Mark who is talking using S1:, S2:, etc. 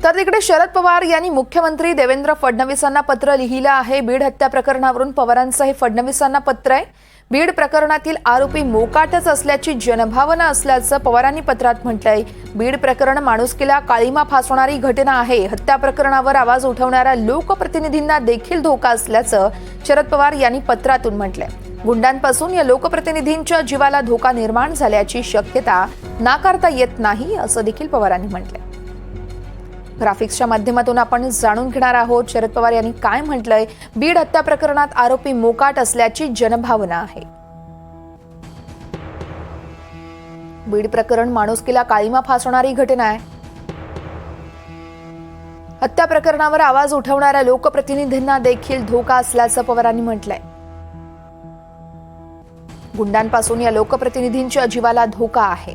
S1: तर तिकडे शरद पवार यांनी मुख्यमंत्री देवेंद्र फडणवीसांना पत्र लिहिलं आहे। बीड हत्या प्रकरणावरून पवारांचं हे फडणवीसांना पत्र आहे। बीड प्रकरणातील आरोपी मोकाटच असल्याची जनभावना असल्याचं पवारांनी पत्रात म्हटलंय। बीड प्रकरण माणुसकीला काळीमा फासणारी घटना आहे। हत्या प्रकरणावर आवाज उठवणाऱ्या लोकप्रतिनिधींना देखील धोका असल्याचं शरद पवार यांनी पत्रातून म्हटलंय। गुंडांपासून या लोकप्रतिनिधींच्या जीवाला धोका निर्माण झाल्याची शक्यता नाकारता येत नाही असं देखील पवारांनी म्हटलंय। ग्राफिक्सच्या माध्यमातून आपण जाणून घेणार आहोत शरद पवार यांनी काय म्हटलंय। बीड हत्या प्रकरणात आरोपी मोकाट असल्याची जनभावना आहे। बीड प्रकरण माणुसकीला काळीमा फासणारी घटना आहे। हत्या प्रकरणावर आवाज उठवणाऱ्या लोकप्रतिनिधींना देखील धोका असल्याचं पवारांनी म्हटलंय। गुंडांपासून या लोकप्रतिनिधींच्या जीवाला धोका आहे।